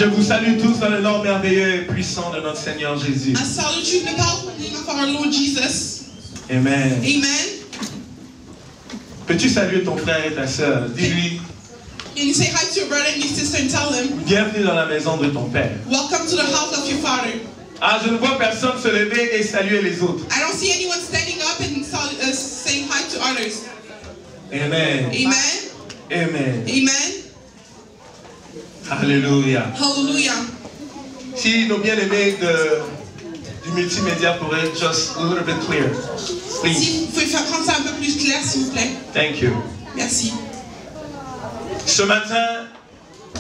Je vous salue tous dans le nom merveilleux et puissant de notre Seigneur Jésus. I salute you in the powerful name of our Lord Jesus. Amen. Amen. Peux-tu saluer ton frère et ta sœur? Dis-lui, Can you say hi to your brother and your sister and tell them, bienvenue dans la maison de ton Père. welcome to the house of your Father. Ah, je ne vois personne se lever et saluer les autres. I don't see anyone standing up and saying hi to others. Amen. Amen. Amen. Amen. Alléluia. Hallelujah. Si nos bien-aimés du multimédia pourraient just a little bit clear. Please. Si vous pouvez faire rendre ça un peu plus clair, s'il vous plaît. Thank you. Merci. Ce matin,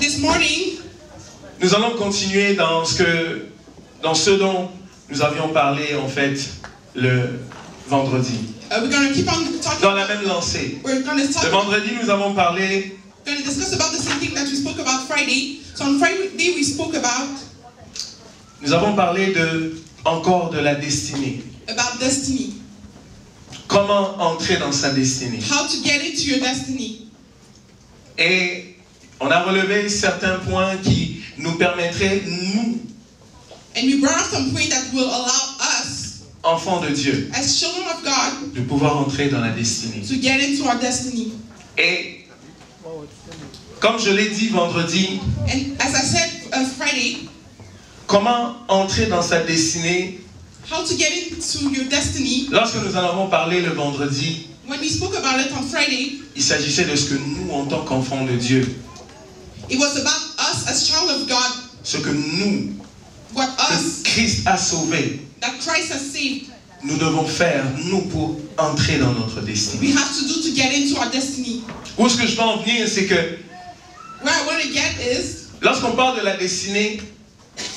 This morning, nous allons continuer dans ce dont nous avions parlé en fait le vendredi. we're going to keep on talking. Dans la même lancée. We're going to talk. Le vendredi, nous avons parlé We're going to discuss about the same thing that we spoke about Friday. So on Friday we spoke about encore de la destinée. destiny. Comment entrer dans sa destinée. How to get into your destiny. Et on a relevé certains points qui nous permettraient, nous, And we brought up some points that will allow us, enfants de Dieu, as children of God, de pouvoir entrer dans la destinée. to get into our destiny. Et comme je l'ai dit vendredi, And as I said Friday, comment entrer dans sa destinée? how to get into your destiny. Lorsque nous en avons parlé le vendredi, When we spoke about it on Friday, il s'agissait de ce que nous, en tant qu'enfants de Dieu, it was about us as child of God, ce que nous, what us, que Christ a sauvé, that Christ has saved, nous devons faire, nous, pour entrer dans notre we destinée. have to do to get into our destiny. Où est-ce que je veux en venir, c'est que Where I want to get is, lorsqu'on parle de la destinée,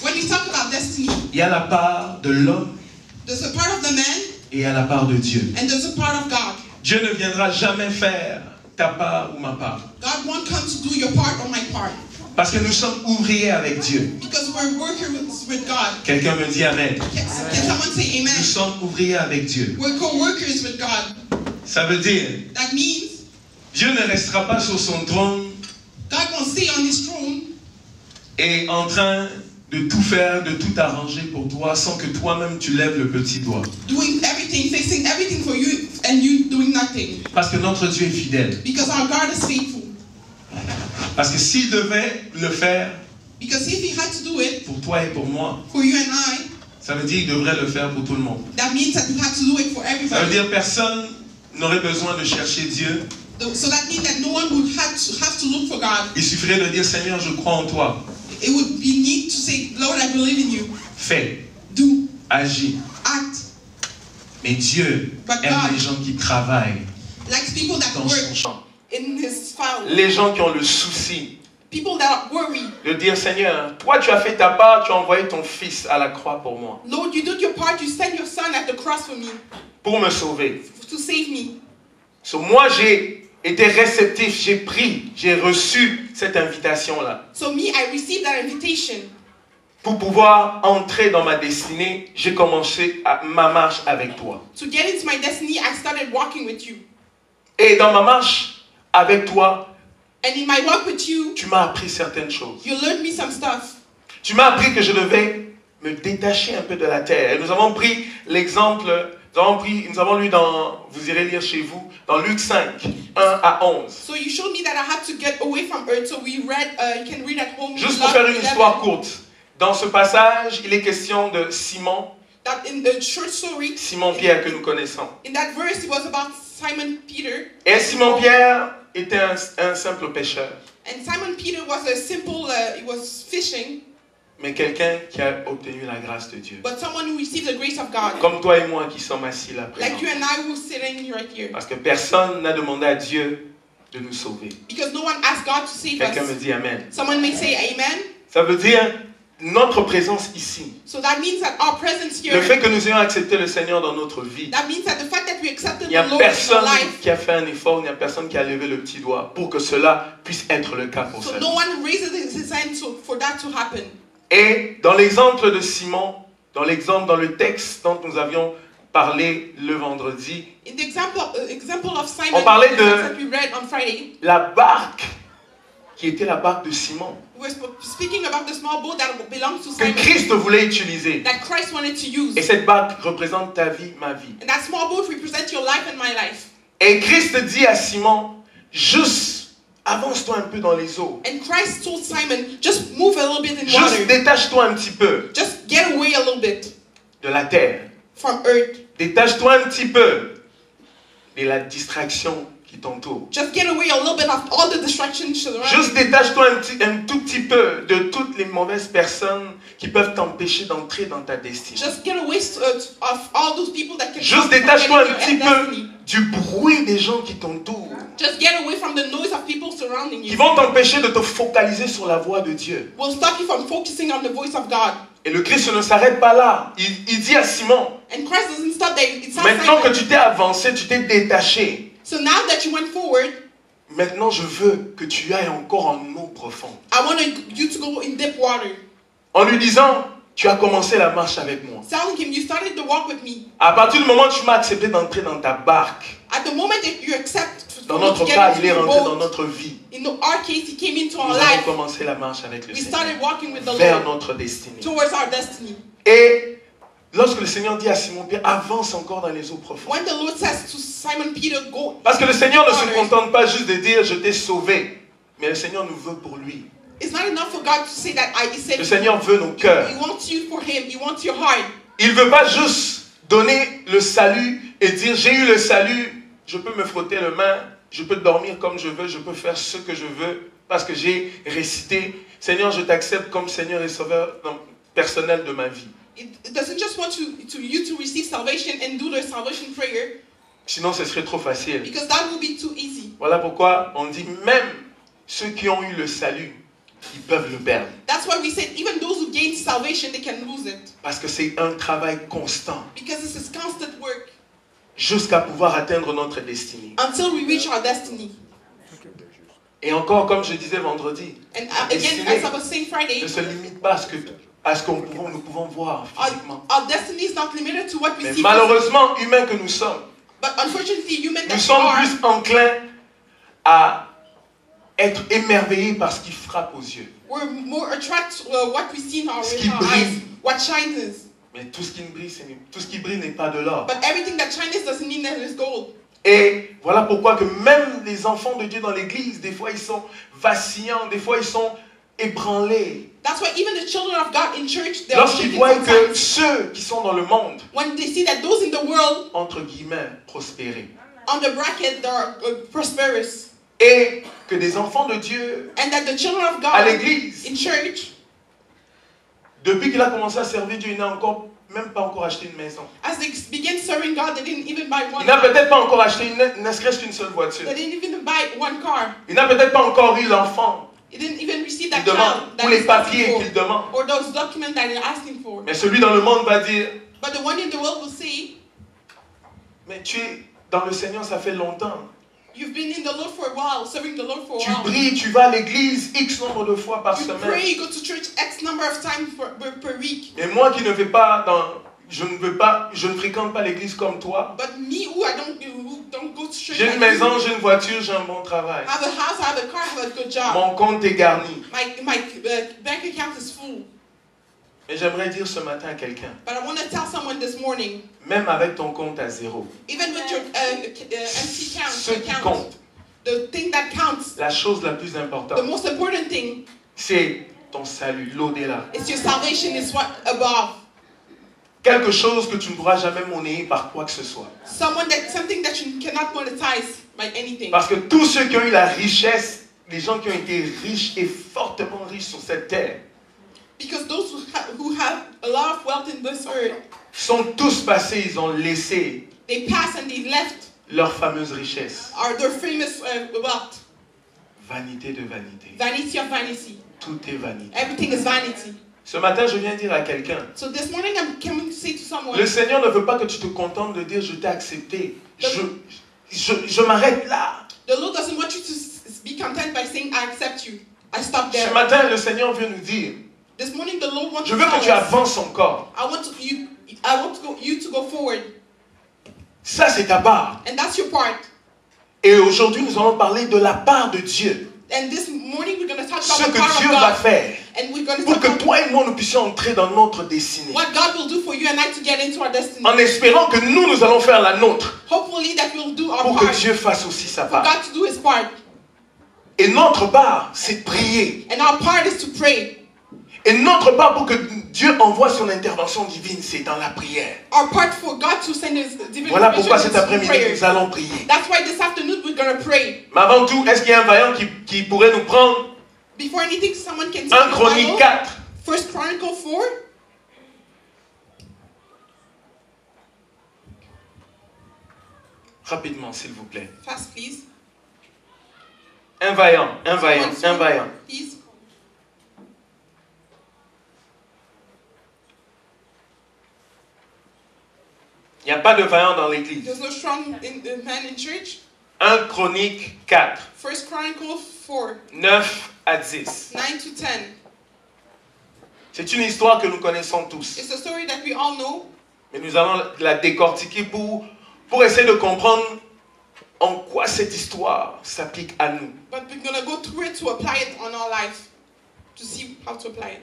when we talk about destiny, il y a la part de l'homme there's a part of the man et il y a la part de Dieu. and there's a part of God. Dieu ne viendra jamais faire ta part ou ma part. God won't come to do your part or my part. Parce que nous sommes ouvriers avec Dieu. Because we're working with God. Quelqu'un me dit Amen. Can someone say amen? Nous sommes ouvriers avec Dieu. We're co-workers with God. Ça veut dire, That means Dieu ne restera pas sur son trône God won't stay on his throne et en train de tout faire, de tout arranger pour toi sans que toi-même tu lèves le petit doigt. doing everything, fixing everything for you and you doing nothing. Parce que notre Dieu est fidèle. Because our God is faithful. Parce que s'il devait le faire Because if he had to do it pour toi et pour moi, for you and I, ça veut dire qu'il devrait le faire pour tout le monde. that means that he had to do it for Ça veut everybody. dire personne n'aurait besoin de chercher Dieu. So that means that no one would have to look for God. Il suffirait de dire Seigneur, je crois en toi. It would be neat to say, Lord, I believe in you. Fais, Do, agis. act. Mais Dieu But aime God les gens qui travaillent likes people that dans son work champ. in his file. Les gens qui ont le souci People that worry. de dire Seigneur, toi tu as fait ta part, tu as envoyé ton fils à la croix pour moi, Lord, you did your part. You sent your son at the cross for me, pour me sauver. to save me. So, moi j'ai été réceptif, j'ai pris, j'ai reçu cette invitation-là. So me, I received that invitation. Pour pouvoir entrer dans ma destinée, j'ai commencé ma marche avec toi. To get into my destiny, I started walking with you. Et dans ma marche avec toi, And in my walk with you, tu m'as appris certaines choses. you learned me some stuff. Tu m'as appris que je devais me détacher un peu de la terre. Et nous avons pris l'exemple, nous avons lu vous irez lire chez vous, dans Luc 5, 1 à 11. So you showed me that I had to get away from earth. So we read, you can read at home. Juste pour faire une histoire courte, dans ce passage, il est question de Simon, That in the short story, Simon-Pierre que nous connaissons. in that verse, it was about Simon Peter. Et Simon-Pierre était un simple pêcheur, And Simon Peter was a simple, he was fishing, mais quelqu'un qui a obtenu la grâce de Dieu. but someone who received the grace of God. Comme toi et moi qui sommes assis là Like you présents. and I who sitting right here. Parce que personne n'a demandé à Dieu de nous sauver. Because no one asked God to save Quelqu'un me us. dit Amen. Someone may say amen. Ça veut dire notre présence ici. So that means that our presence here, Le fait que nous ayons accepté le Seigneur dans notre vie. that means that the fact that we accepted Il n'y a the Lord in our personne life, qui a fait un effort, il n'y a personne qui a levé le petit doigt pour que cela puisse être le cas pour so ça. no one raises his hand for that to happen. Et dans l'exemple de Simon, dans le texte dont nous avions parlé le vendredi, In the example of Simon on parlait that we read on Friday, la barque qui était la barque de Simon, We're speaking about the small boat that belongs to que Simon, Christ voulait utiliser. that Christ wanted to use. Et cette barque représente ta vie, ma vie. And that small boat represents your life and my life. Et Christ dit à Simon, juste avance-toi un peu dans les eaux. And Christ told Simon, just move a little bit in Juste water. détache-toi un petit peu Just get away a little bit de la terre. from earth. Détache-toi un petit peu de la distraction qui t'entoure. Just get away a little bit of all the distractions around. Juste détache-toi un tout petit peu de toutes les mauvaises personnes qui peuvent t'empêcher d'entrer dans ta destinée. Just get away of all those people that can Juste stop you from détache-toi un getting petit your peu destiny. du bruit des gens qui t'entourent, Just get away from the noise of people surrounding qui you. vont t'empêcher de te focaliser sur la voix de Dieu. Will stop you from focusing on the voice of God. Et le Christ ne s'arrête pas là. Il dit à Simon, And Christ doesn't stop there. It's not maintenant que Simon. tu t'es avancé, tu t'es détaché, So now that you went forward, maintenant je veux que tu ailles encore en eau profonde. I want you to go in deep water. En lui disant, tu as commencé la marche avec moi. Telling him, you started the walk with me. À partir du moment où tu m'as accepté d'entrer dans ta barque, At the moment that you accept dans for me to notre get cas, into il est your rentré dans boat, notre vie. in our case, he came into Nous our avons life. commencé la marche avec le We Seigneur started walking with the vers Lord notre destinée. towards our destiny. Et lorsque le Seigneur dit à Simon-Pierre, avance encore dans les eaux profondes. When the Lord says to Simon Peter, go. Parce que le Seigneur ne se contente pas juste de dire, je t'ai sauvé. Mais le Seigneur nous veut pour lui. It's not enough for God to say that I saved Le you. Seigneur veut nos cœurs. He wants you for him. He wants your heart. Il ne veut pas juste donner le salut et dire, j'ai eu le salut, je peux me frotter les mains, je peux dormir comme je veux, je peux faire ce que je veux, parce que j'ai récité, Seigneur, je t'accepte comme Seigneur et Sauveur personnel de ma vie. It doesn't just want you to receive salvation and do the salvation prayer, Sinon, ce serait trop facile. because that will be too easy. Voilà pourquoi on dit, même ceux qui ont eu le salut, ils peuvent le perdre. That's why we said even those who gain salvation, they can lose it. Parce que c'est un travail constant, Because this is constant work jusqu'à pouvoir atteindre notre destinée. until we reach our destiny. Et encore, comme je disais vendredi, And la again, destinée as I was saying Friday, ne se limite pas à ce que nous pouvons voir physiquement. our destiny is not limited to what we Mais see. malheureusement, humains que nous sommes, But unfortunately, human nous that we sommes are, plus enclins à être émerveillés par ce qui frappe aux yeux. we're more attracted to what we see in our Ce qui eyes, brille. what shines us. Mais tout ce qui brille n'est pas de l'or. But everything that shines doesn't mean that it's gold. Et voilà pourquoi que même les enfants de Dieu dans l'église, des fois ils sont vacillants, des fois ils sont ébranlés. That's why even the children of God in church, they are Lorsqu'ils shaken voient que sometimes. ceux qui sont dans le monde, When they see that those in the world, entre guillemets, prospérer, on the bracket, they are prosperous. et que des enfants de Dieu And that the children of à God l'église, in church, depuis qu'il a commencé à servir Dieu, il n'a même pas encore acheté une maison. as they began serving God, they didn't even buy one Il n'a car. peut-être pas encore acheté ne serait-ce qu'une seule voiture. They didn't even buy one car. Il n'a peut-être pas encore eu l'enfant They didn't even receive qu'il that demande, child ou that les he's papiers asking qu'il for, demande. or those documents that they're asking for. Mais celui dans le monde va dire, But the one in the world will say, mais tu es dans le Seigneur, ça fait longtemps. you've been in the Lord for a while, serving the Lord for a Tu while. brilles, tu vas à l'église X nombre de fois par You semaine. pray, you go to church X number of times per week. Et moi qui ne vais pas je ne fréquente pas l'église comme toi. But me, who don't go to church, J'ai like une maison, you, j'ai une voiture, j'ai un bon travail. I have a house, I have a car, I have a good job. Mon compte est garni. My bank account is full. Et j'aimerais dire ce matin à quelqu'un, But I want to tell someone this morning, même avec ton compte à zéro, even with your empty ce qui account, compte, the thing that counts, la chose la plus the importante, most important thing c'est ton salut, l'au-delà. is your salvation, is what above. Quelque chose que tu ne pourras jamais monnayer par quoi que ce soit. Something that you cannot monetize by anything. Parce que tous ceux qui ont eu la richesse, les gens qui ont été riches et fortement riches sur cette terre, Because those who have a lot of wealth in this earth, sont tous passés, ils ont laissé they passed and they left leur fameuse richesse. their famous wealth. Vanité de vanité. Vanity of vanity. Tout est vanité. Everything is vanity. Ce matin, je viens dire à quelqu'un, So this morning I'm coming to say to someone, le Seigneur ne veut pas que tu te contentes de dire je t'ai accepté. Je m'arrête là. the Lord doesn't want you to be content by saying I accept you. I stop there. Ce matin, le Seigneur veut nous dire, This morning the Lord wants je veux que tu to tell us, avances encore. I want you to go forward. Ça, c'est ta part. And that's your part. Et aujourd'hui, nous allons parler de la part de Dieu. And this morning we're going to talk ce about the que power Dieu of va God. faire And we're going to pour talk que about toi et moi nous puissions entrer dans notre destinée. what God will do for you and I to get into our destiny. En espérant que nous allons faire la nôtre Hopefully that we'll do our pour que part. Dieu fasse aussi sa For part. God to do his part. Et notre part, c'est de prier. And our part is to pray. Et notre part pour que Dieu envoie son intervention divine, c'est dans la prière. Our part for God to send his divine Voilà pourquoi intervention cet is après-midi, prayer. nous allons prier. That's why this afternoon we're going to pray. Mais avant tout, est-ce qu'il y a un vaillant qui pourrait nous prendre Before anything, someone can take 1 the Chronique Bible. 4? 1 Chronicles 4. Rapidement, s'il vous plaît. Fast, please. Un vaillant, un vaillant, un vaillant. Please. Il n'y a pas de vaillant dans l'église. There's no strong man in church. 1 Chronique 4, 1 Chronicles 4, 9 à 10. 9 to 10. C'est une histoire que nous connaissons tous. It's a story that we all know. Mais nous allons la décortiquer pour essayer de comprendre en quoi cette histoire s'applique à nous. But we're going to go through it to apply it on our life. To see how to apply it.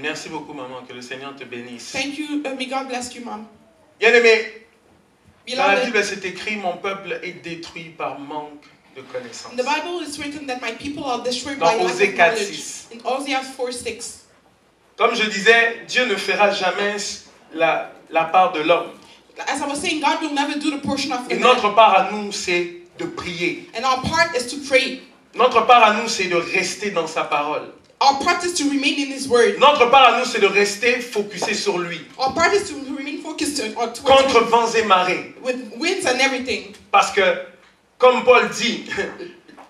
Merci beaucoup, maman. Que le Seigneur te bénisse. Thank you. May God bless you, Mom. Bien-aimé, dans la Beloved, Bible, c'est écrit: mon peuple est détruit par manque de connaissances. in the Bible it's written that my people are destroyed Dans by lack Osée of 4, knowledge. 6. In Hosea 4:6. Comme je disais, Dieu ne fera jamais la part de l'homme. As I was saying, God will never do the portion of the Et man. notre part à nous, c'est de prier. And our part is to pray. Notre part à nous, c'est de rester dans sa parole. Our part is to remain in His Word. Notre part à nous, c'est de rester focusé sur lui. Our part is to remain focused on Contre vents et marées. with winds and everything. Parce que, comme Paul dit,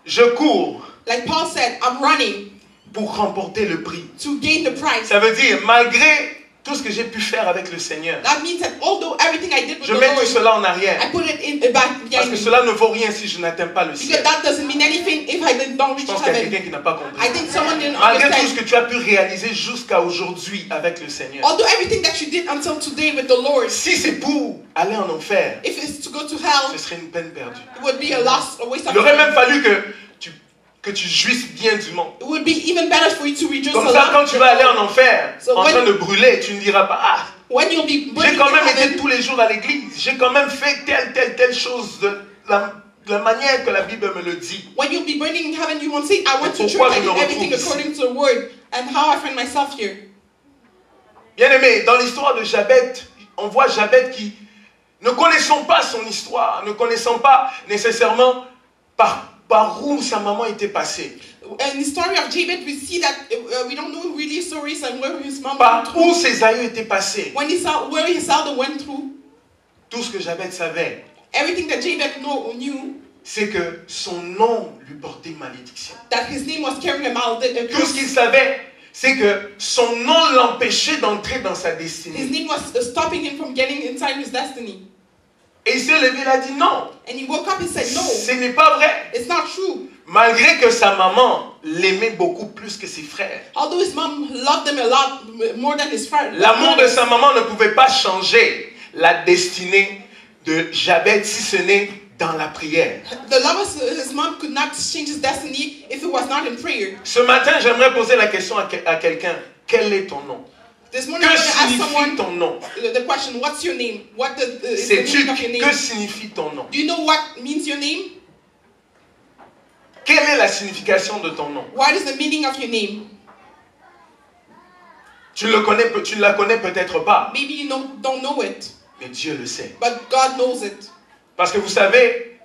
je cours Like Paul said, I'm running pour remporter le prix. to gain the prize. Ça veut dire, malgré tout ce que j'ai pu faire avec le Seigneur, That means that although everything I did with je the mets tout Lord, cela en arrière. I put it in back Parce behind que me. cela ne vaut rien si je n'atteins pas le Because ciel. that doesn't mean anything if I don't Je reach pense qu'il y a heaven. quelqu'un qui n'a pas compris. I think someone didn't Malgré tout ce understand. que tu as pu réaliser jusqu'à aujourd'hui avec le Seigneur, Although everything that you did until today with the Lord, si c'est pour aller en enfer, if it's to go to hell, ce serait une peine perdue. it would be a loss, a waste of Il aurait time. même fallu que tu jouisses bien du monde. It would be even better for you to rejoice Comme a ça, quand lot. tu vas aller en enfer, So en when- train de brûler, tu ne diras pas: ah, When you'll be j'ai burning quand in même été heaven, tous les jours à l'église. J'ai quand même fait telle chose de la manière que la Bible me le dit. when you'll be burning in heaven, you won't say, I went to church, Pourquoi I je did me everything retrouve according to the word, and how I find myself here. Bien-aimé, dans l'histoire de Jabez, on voit Jabez qui, ne connaissant pas son histoire, ne connaissant pas nécessairement par où sa maman était passée, In the story of Jabez, we see that we don't know really stories and where his mom went par où through. ses aïeux étaient passés. When he saw where his father went through, Tout ce que Jabez savait, everything that Jabez knew, c'est que son nom lui portait malédiction. that his name was carrying a Tout ce qu'il curse. savait, c'est que son nom l'empêchait d'entrer dans sa His destinée. name was stopping him from getting inside his destiny. Et il s'est levé, il a dit: non, And he woke up and said, no, ce n'est pas vrai. it's not true. Malgré que sa maman l'aimait beaucoup plus que ses frères. Although his mom loved him a lot more than his friend. L'amour de sa maman ne pouvait pas changer la destinée de Jabez, si ce n'est dans la prière. The love of his mom could not change his destiny if it was not in prayer. Ce matin, j'aimerais poser la question à quelqu'un: quel est ton nom? This morning I'm Que going to ask signifie someone ton nom? the question, what's your name? What is the Sais-tu meaning of your que name? signifie ton nom? Do you know what means your name? Quelle est la signification de ton nom? What is the meaning of your name? Tu ne la connais peut-être pas, Maybe you don't know it, mais Dieu le sait. but God knows it. Parce que vous savez,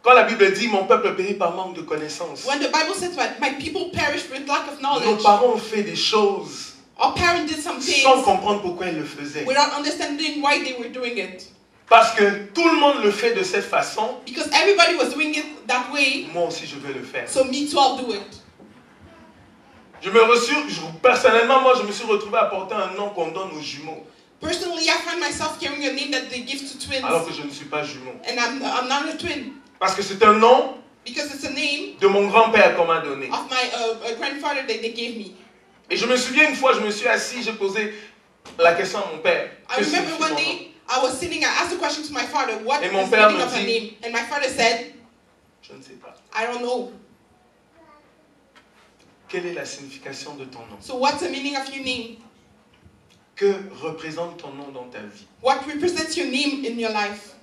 quand la Bible dit: mon peuple périt par manque de connaissances, When the Bible says that my people perish with lack of nos knowledge, parents ont fait des choses our parents did some things sans comprendre pourquoi ils le faisaient. without understanding why they were doing it. Parce que tout le monde le fait de cette façon, Because everybody was doing it that way, moi aussi je vais le faire. so me too, I'll do it. Personnellement, moi je me suis retrouvé à porter un nom qu'on donne aux jumeaux, Personally, I find myself carrying a name that they give to twins, alors que je ne suis pas jumeau. and I'm not a twin. Parce que c'est un nom Because it's a name de mon grand-père qu'on m'a donné. of my grandfather that they gave me. Et je me souviens une fois, je me suis assis, j'ai posé la question à mon père. I Que remember signifie one mon nom? day I was sitting, I asked a question to my father, what Et is mon the père meaning me of her dit- name? And my father said, Je ne sais pas. I don't know. Quelle est la signification de ton nom? So what's the meaning of your name? Que représente ton nom dans ta vie? What represents your name in your life?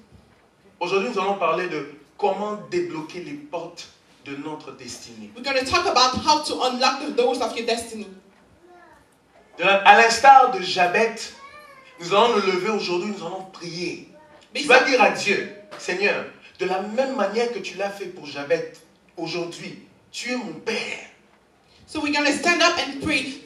Aujourd'hui, nous allons parler de comment débloquer les portes de notre destinée. We're going to talk about how to unlock the doors of your destiny. À l'instar de Jabez, nous allons nous lever aujourd'hui, nous allons prier. Tu vas dire à Dieu, Seigneur, de la même manière que tu l'as fait pour Jabez, aujourd'hui, tu es mon Père. So we're going to stand up and pray,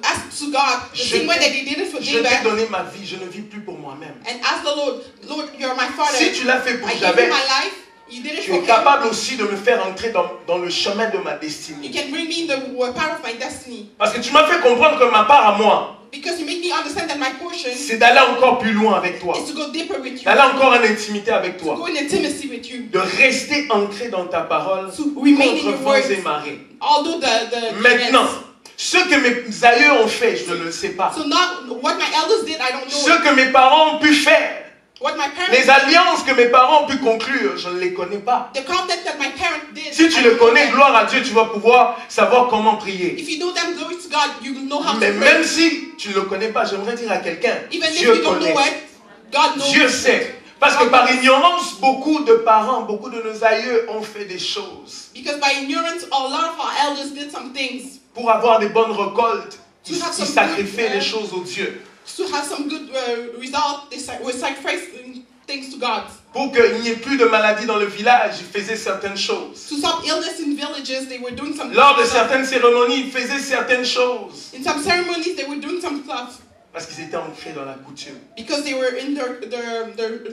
ask to God the same way that He did it for Je t'ai David. donné ma vie, je ne vis plus pour moi-même. And ask the Lord, Lord, you're my father. Si tu l'as fait pour I give Jabez, you my life. You did it tu for es him. capable aussi de me faire entrer dans le chemin de ma You destinée. can bring me in the part of my destiny. Parce que tu m'as fait comprendre que ma part à moi, Because you make me understand that my portion c'est d'aller encore plus loin avec toi. is to go deeper with you. D'aller encore en intimité avec To toi. go in intimacy with you. De rester ancré dans ta parole To remain in contre your vents words. et marées. Although the Maintenant, ce que mes aïeux ont fait, je ne le sais pas. So not what my elders did, I don't know. Ce que mes parents ont pu faire, What my parents les alliances que mes parents ont pu conclure, je ne les connais pas. the content that my parents did. Si tu I le don't know connais, them. gloire à Dieu, tu vas pouvoir savoir comment prier. If you know them, glory to God, you will know how Mais to pray. même si tu ne le connais pas, j'aimerais dire à quelqu'un, Even if Dieu you don't connaît. know it, God knows. Dieu sait. Parce que par ignorance, beaucoup de parents, beaucoup de nos aïeux ont fait des choses. Because by ignorance, a lot of our elders did some things Pour avoir des bonnes récoltes, To ils have some sacrifiaient good, des choses aux dieux. to have some good result. They were sacrificing things to God. Pour qu'il n'y ait plus de maladies dans le village, ils faisaient certaines choses. To stop illness in villages, they were doing some. Lors de certaines cérémonies, ils faisaient certaines choses. In some ceremonies, they were doing some stuff Parce qu'ils étaient ancrés dans la coutume. because they were in their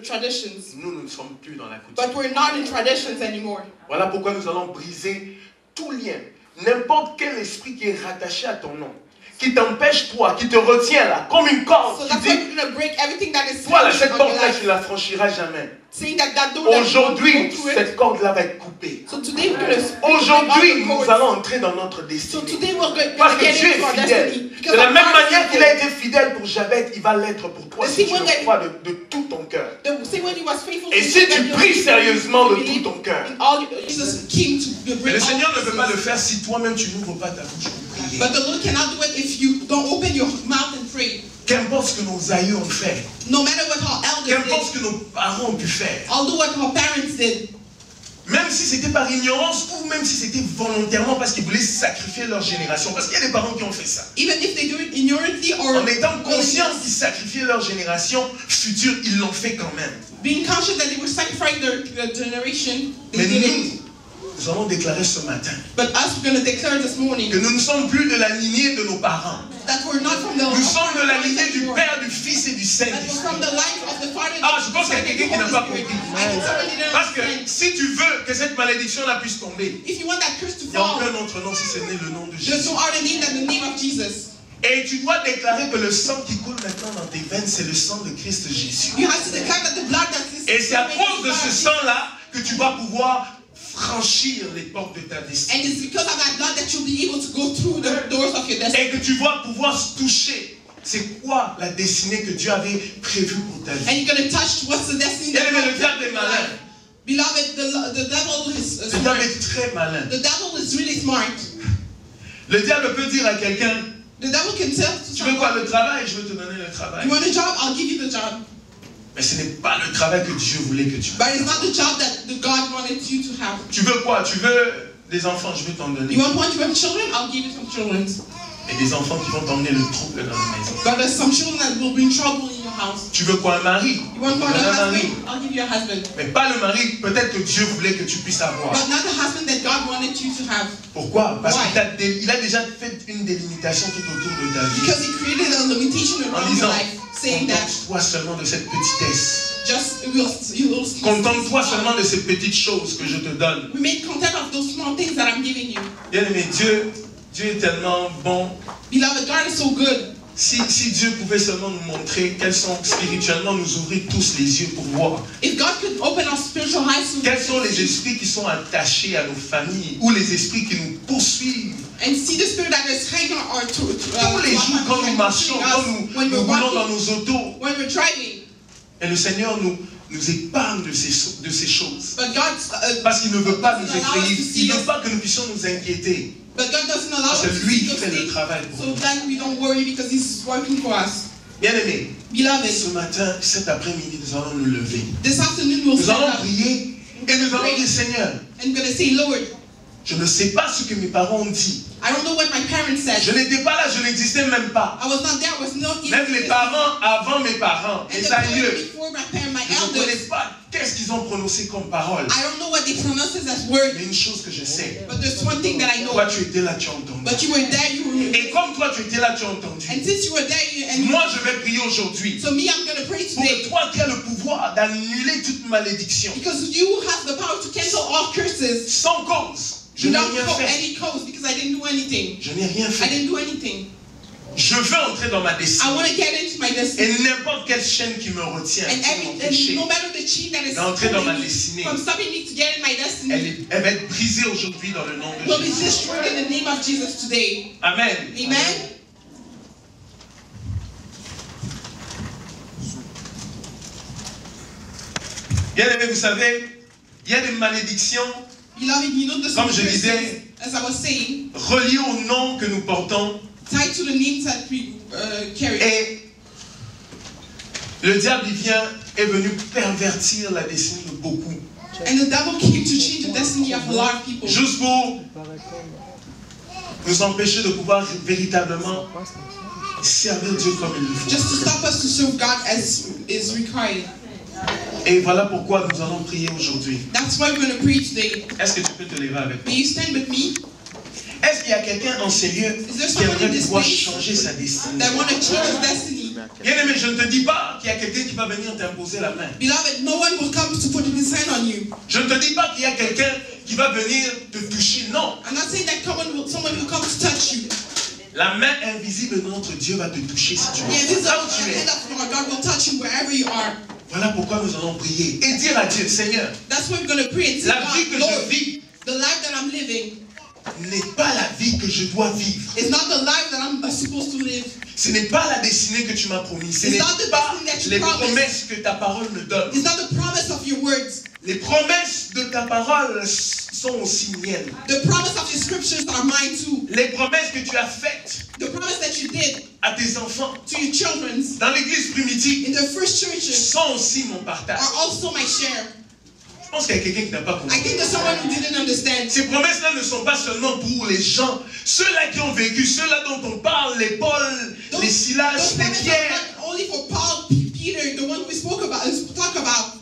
traditions. Nous ne sommes plus dans la coutume. But we're not in traditions anymore. Voilà pourquoi nous allons briser tout lien. N'importe quel esprit qui est rattaché à ton nom, qui t'empêche toi, qui te retient là, comme une corde, So qui that's why dit, we're going to break everything that is toi là, standing cette on your porte-là, life. tu ne la franchiras jamais. Saying that door that you want to Aujourd'hui, go through it. cette corde-là va être coupée. So today we're going to Aujourd'hui, nous allons entrer dans notre So destinée. today we're going Parce to que get Dieu into our est fidèle. destiny. De Because la of même our manière qu'il a people. été fidèle pour Jabez, il va l'être pour toi The si same tu way le that- crois de tout ton cœur. The same way he was faithful Et to si you, tu that pries you sérieusement de believe tout ton cœur. in all Jesus came to Mais bring le all Seigneur ne peut these pas le things. faire si toi-même tu n'ouvres pas ta bouche pour prier. But the Lord cannot do it if you don't open your mouth and pray. Qu'importe ce que nos aïeux ont fait, No matter what our elders qu'importe did, ce que nos parents ont pu faire, although what our parents did, même si c'était par ignorance ou même si c'était volontairement parce qu'ils voulaient sacrifier leur génération. Parce qu'il y a des parents qui ont fait ça. even if they do it ignorantly or En étant conscients qu'ils sacrifiaient leur génération future, ils l'ont fait quand même. being conscious that they were sacrificing their generation, they Mais did it. nous allons déclarer ce matin But us, we're going to declare this morning que nous ne sommes plus de la lignée de nos parents. that we're not from the Nous sommes de la lignée du anymore. Père, du Fils et du That we're Saint-Esprit. from the life of the Father. Ah, je pense qu'il y a quelqu'un qui n'a pas Holy compris. Spirit. I think somebody didn't Parce que understand. si tu veux que cette malédiction-là puisse tomber, If you want that curse to il n'y a fall, aucun autre nom si ce n'est le nom de there's Jésus. no other name than the name of Jesus. Et tu dois déclarer que le sang qui coule maintenant dans tes veines, c'est le sang de Christ Jésus. You have to declare that the blood that is. Et c'est à cause de ce sang-là que tu vas pouvoir franchir les portes de ta destinée. And it's because of that blood that you'll be able to go through the doors of your destiny. Et que tu vas pouvoir toucher. C'est quoi la destinée que Dieu avait prévue pour ta And vie? you're going to touch what's the destiny Bien that aimé, God le diable est malin. Beloved, the devil is Le smart. diable est très malin. The devil is really smart. Le diable peut dire à quelqu'un, The devil can tell to tu veux quoi, someone, le travail? Je veux te donner le travail. you want a job? I'll give you the job. Mais ce n'est pas le travail que Dieu voulait que tu But it's fasses. not the job that the God wanted you to have. Tu veux quoi? Tu veux des enfants? Je veux t'en donner. You want one? You want children? I'll give you some children. Et des enfants qui vont t'emmener le trouble dans la maison. But there's some children that will bring trouble in your house. Tu veux quoi? Un mari? You want one, Un a mari. husband? I'll give you a husband. Mais pas le mari, peut-être que Dieu voulait que tu puisses avoir. But not the husband that God wanted you to have. Pourquoi? Parce Why? qu'il a déjà fait une délimitation tout autour de ta vie. Because he created a limitation En around your disant, life, saying that contente-toi seulement de cette petitesse. just you will Contente-toi seulement de ces petites choses que je te donne. remain content of those small things that I'm giving you. Bien aimé, Dieu est tellement bon. Beloved, God is so good. Si Dieu pouvait seulement nous montrer quels sont spirituellement, nous ouvrir tous les yeux pour voir. If God could open our spiritual eyes to Quels sont les esprits qui sont attachés à nos familles ou les esprits qui nous poursuivent. and see the spirit that is hanging or Tous les jours quand nous marchons, quand nous roulons dans nos autos. when we're driving. Et le Seigneur nous épargne de ces choses. But God, Parce qu'il ne veut pas nous doesn't allow us effrayer. to see Il ne us. veut pas que nous puissions nous inquiéter. But God doesn't allow us C'est to lui see qui those fait le things, travail pour so nous. then we don't worry because He's working for us. Bien-aimés, Beloved, ce matin, cet après-midi, nous allons nous lever. this afternoon we'll Nous stand allons up prier et nous allons dire, Seigneur, and we're going to say, Lord, je ne sais pas ce que mes parents ont dit. I don't know what my parents said. Je n'étais pas là, je n'existais même pas. I was not there. I was not even Même les parents avant mes parents, and les the parents aïeux, before my parents, my je ne connais elders. pas qu'est-ce qu'ils ont prononcé comme parole. I don't know what they pronounce as word, Mais une chose que je sais, but there's one thing that I know. toi tu étais là, tu as entendu. But you were there, Et comme toi tu étais là, tu as entendu. and since you were there, and Moi je vais prier aujourd'hui so me, I'm going to pray pour que today toi qui as le pouvoir d'annuler toute malédiction. because you have the power to cancel all curses Sans cause. Je n'ai without rien fait. any cause because I didn't do anything. Je n'ai rien I fait. didn't do anything. Je veux entrer dans ma I destinée. want to get into my destiny. Et n'importe quelle chaîne qui me retient, And qui m'empêche, no matter the chain that is d'entrer dans ma holding me destinée, from stopping me to get in my destiny, elle va être brisée aujourd'hui dans le nom de will be Jésus. destroyed in the name of Jesus today. Amen. Amen. Bien aimé, vous savez, il y a des malédictions Beloved, you know the Comme je curses, disais, as I was saying, reliées au nom que nous portons. tied to the names that we carry. Et le diable, il vient, est venu pervertir la destinée de beaucoup. And the devil came to change the destiny of a lot of people. Juste pour nous empêcher de pouvoir véritablement servir Dieu comme il le faut. Just to stop us to serve God as is required. Et voilà pourquoi nous allons prier aujourd'hui. That's why we're going to pray today. Est-ce que tu peux te lever avec moi? May you stand with me Est-ce qu'il y a quelqu'un en ces lieux qui aimerait pouvoir changer sa destinée? that want to change his destiny? Bien aimé, je ne te dis pas qu'il y a quelqu'un qui va venir t'imposer la main. Beloved, no one will come to put his hand on you. Je ne te dis pas qu'il y a quelqu'un qui va venir te toucher. Non. I'm not saying that someone will come to touch you. La main invisible de notre Dieu va te toucher si tu The veux. invisible Là où tu es. hand of our God will touch you wherever you are. Voilà pourquoi nous allons prier et dire à Dieu, Seigneur, That's why we're going to pray and say, la vie que God, je Lord, vis the life that I'm living n'est pas la vie que je dois vivre. is not the life that I'm supposed to live. Ce n'est pas la destinée que tu m'as promise. Ce It's n'est not the pas destiny that you les promised. promesses que ta parole me donne. It's not the promise of your words. Les promesses de ta parole sont aussi miennes. The promise of your scriptures are mine too. Les promesses que tu as faites The promise that you did à tes enfants to your children dans l'église primitive in the first churches sont aussi mon partage. are also my share. Je pense qu'il y a quelqu'un qui n'a pas I compris. think there's someone who didn't understand. Ces promesses-là ne sont pas seulement pour les gens, ceux-là qui ont vécu, ceux-là dont on parle, les Paul, les Silas, Those les promises Pierre. are not only for Paul, Peter, the one we spoke about, talk about.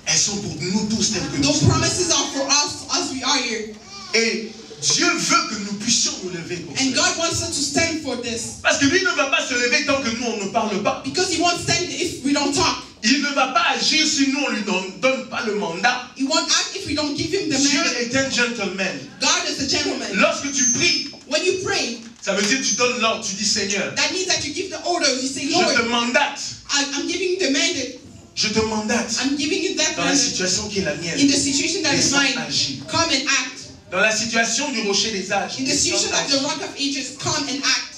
Elles sont pour nous tous tels que nous Those sommes. promises are for us as we are here. Et Dieu veut que nous puissions nous lever pour And cela. God wants us to stand for this. Parce que lui ne va pas se lever tant que nous on ne parle pas. Because He won't stand if we don't talk. Il ne va pas agir si nous on ne lui donne pas le mandat. He won't act if we don't give Him the Dieu mandate. est un gentleman. God is a gentleman. Lorsque tu pries, When you pray, ça veut dire que tu donnes l'ordre, tu dis Seigneur, that means that you give the orders. You say, je Lord, te mandate, I'm giving you the mandate. je te mandate I'm giving you that dans la mandate. situation qui est la mienne. In the situation that is Descends, mine, agis. come and act. Dans la situation du rocher des âges, In the descends, situation of the agis. rock of ages, come and act.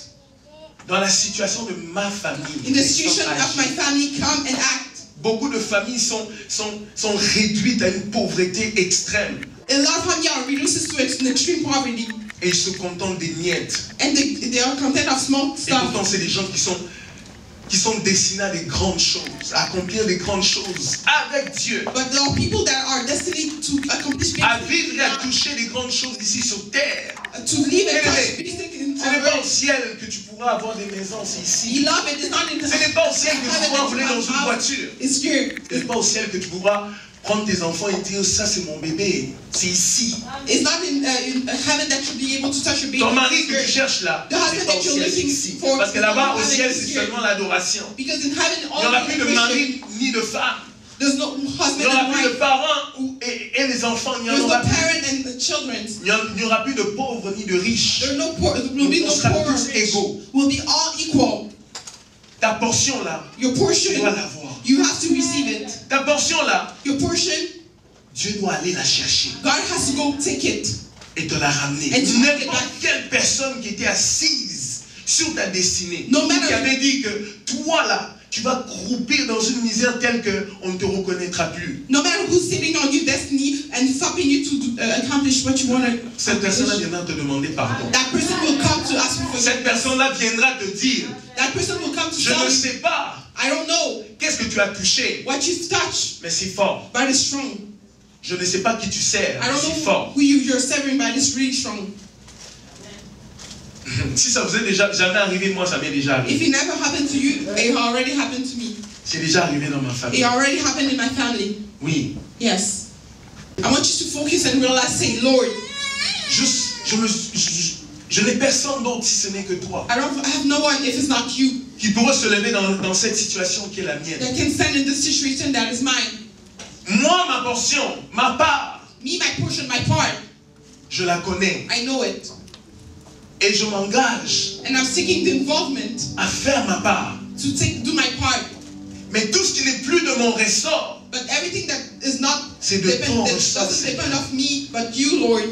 Dans la situation de ma famille, In the descends, situation of agis. my family, come and act. Beaucoup de familles sont réduites à une pauvreté extrême A lot of family are reduced to an extreme poverty, et ils se contentent des miettes. and they are content of small Et pourtant, stuff. c'est des gens qui sont destinés à des grandes choses, à accomplir des grandes choses avec Dieu, But there are people that are destined to accomplish big à things, vivre et à toucher des grandes choses ici sur terre. to live and touch Anyway, big things Ce on n'est pas au earth. ciel que tu pourras avoir des maisons, c'est ici. Beloved, it's not in Ce n'est pas au ciel que tu heaven pourras that rouler you dans have une power. voiture. It's here. Ce n'est pas au ciel que tu pourras prendre tes enfants et dire ça c'est mon bébé. C'est ici. It's not in heaven that you'll be able to touch your baby. Ton mari It's que tu here. cherches là, The c'est husband pas au that you're ciel, c'est looking ici. for, Parce que là-bas, au heaven ciel, is c'est here. seulement l'adoration. Because in heaven, Il n'y aura all plus de the mari ni de femme. there's no Il husband n'y aura and plus de wife. parents et les enfants. Il n'y en There's no aura plus. parent and the children. Il n'y aura plus de pauvres ni de riches. There will be On no sera poor or tous rich. égaux. We'll be all equal. Ta portion là, Your tu portion, dois l'avoir. you have to receive it. Ta portion là, Your portion, Dieu doit aller la chercher God has to go take it. et te la ramener. And to take it N'importe back. quelle personne qui était assise sur ta destinée, No ou matter- qui avait dit que toi là, tu vas croupir dans une misère telle qu'on ne te reconnaîtra plus. No matter who's sitting on your destiny and stopping you to accomplish what you want to Cette personne-là viendra te demander pardon. That person will come to ask you for Cette personne-là viendra te dire, that person will come to je tell ne you, sais pas I don't know qu'est-ce que tu as touché, what you've touched, mais c'est fort. but it's strong. Je ne sais pas qui tu sers, I mais don't c'est know fort. who you're serving, but it's really strong. Si ça vous est déjà jamais arrivé, moi ça m'est déjà If arrivé. it never happened to you, it already happened to me. C'est déjà arrivé dans ma It famille. already happened in my family. Oui. Yes. I want you to focus and realize, say, Lord, Je n'ai personne d'autre si ce n'est que toi I have no one if it's not you qui pourrait se lever dans cette situation qui est la mienne. that can stand in this situation that is mine. Moi, ma portion, ma part, Me, my portion, my part, je la connais. I know it. Et je m'engage And I'm seeking the involvement à faire ma part. to do my part. Mais tout ce qui n'est plus de mon ressort, But everything that is not c'est de ton that ressort. doesn't depend of me, but you, Lord.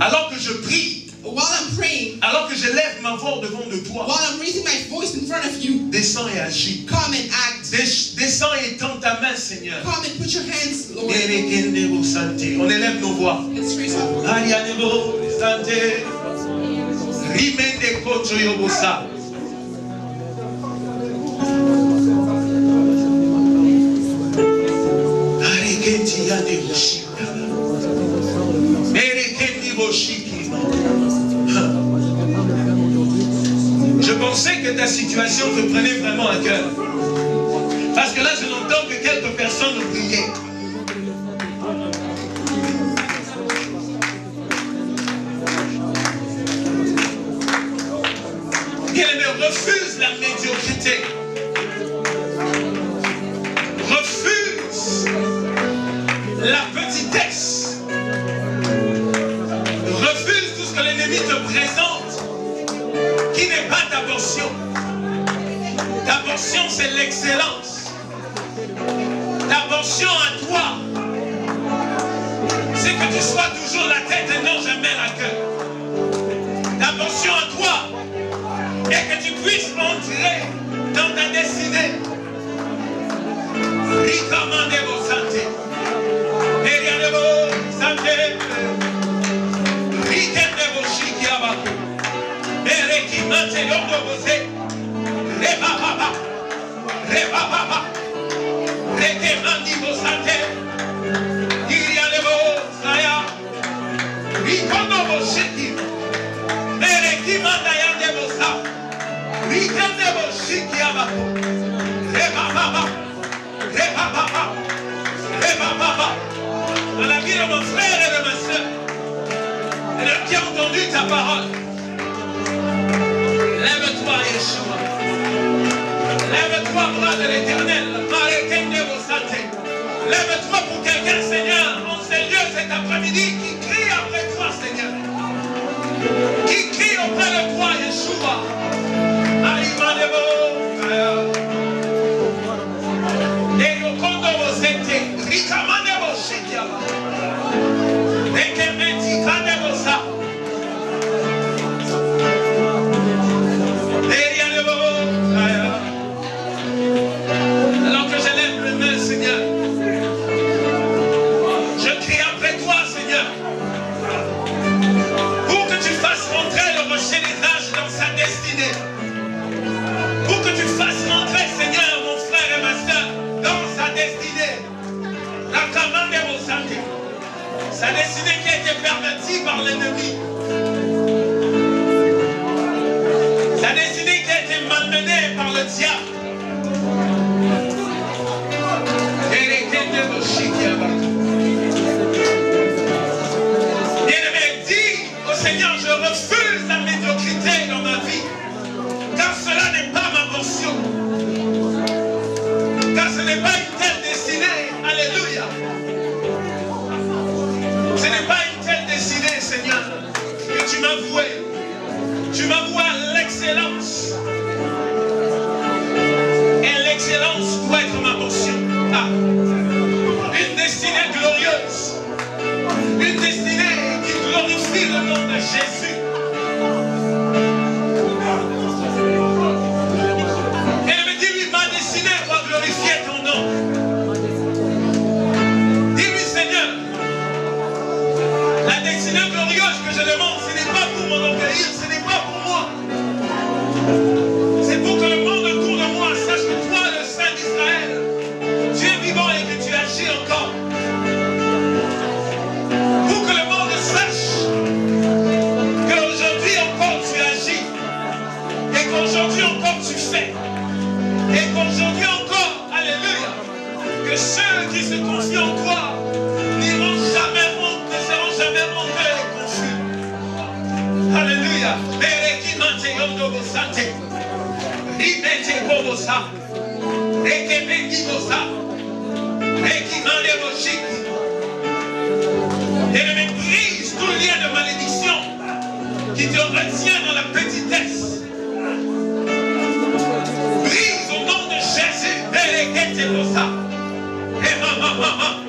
Alors que je prie, While I'm praying, alors que je lève ma voix devant de toi, while I'm raising my voice in front of you, descends et agis. come and act. Descends et tends ta main, Seigneur. Come and put your hands, Lord. On élève nos voix. Let's raise our voice. Arianebo, Sante, Rimende Kocho Yobosa. Arikenti Yande Boshika. Erikendi Boshiki. Je pensais que ta situation te prenait vraiment à cœur. Parce que là, je n'entends que quelques personnes prier. Bien-aimé, refuse la médiocrité. Refuse la petitesse. Refuse tout ce que l'ennemi te présente qui n'est pas ta portion. Ta portion, c'est l'excellence. Ta portion à toi, c'est que tu sois toujours la tête et non jamais la queue. Ta portion à toi est que tu puisses entrer dans ta destinée. Rikamandebo santé. Erianebo santé. Rikendebo shikiabako. Erekimante yondobose. Reba papa. Reba papa. Rekemandibo santé. Irianebo saya. Rikondobo shiki. Erekimanda yandebo sa. Rikendebo shikiabako. Reba papa. Reba papa. Reba papa. Dans la vie de mon frère et de ma soeur, et qui a entendu ta parole, lève-toi, Yeshua. Lève-toi, bras de l'Éternel. Lève-toi pour quelqu'un, Seigneur, en ces lieux cet après-midi, qui crie après toi, Seigneur. Qui crie auprès de toi, Yeshua. Alors que je lève les mains, Seigneur, je crie après toi, Seigneur, pour que tu fasses rentrer le rocher des âges dans sa destinée. Pour que tu fasses rentrer, Seigneur, mon frère et ma soeur, dans sa destinée. La commande est au santé. Sa destinée qui a été pervertie par l'ennemi. Sa destinée qui a été malmenée par le diable. Bien-aimé, dis au Seigneur, je refuse la médiocrité dans ma vie. Car cela n'est pas ma portion. Car ce n'est pas une telle destinée. Alléluia. Ce n'est pas une telle destinée, Seigneur, que tu m'as voué. Tu m'as voué à l'excellence. qu'aujourd'hui encore tu fais. Et qu'aujourd'hui encore, alléluia, que ceux qui se confient en toi n'iront jamais honte, ne seront jamais honteux et confus. Alléluia. Et brise tout lien de malédiction qui te retient dans la petitesse. Brise au nom de Jésus. Et maman.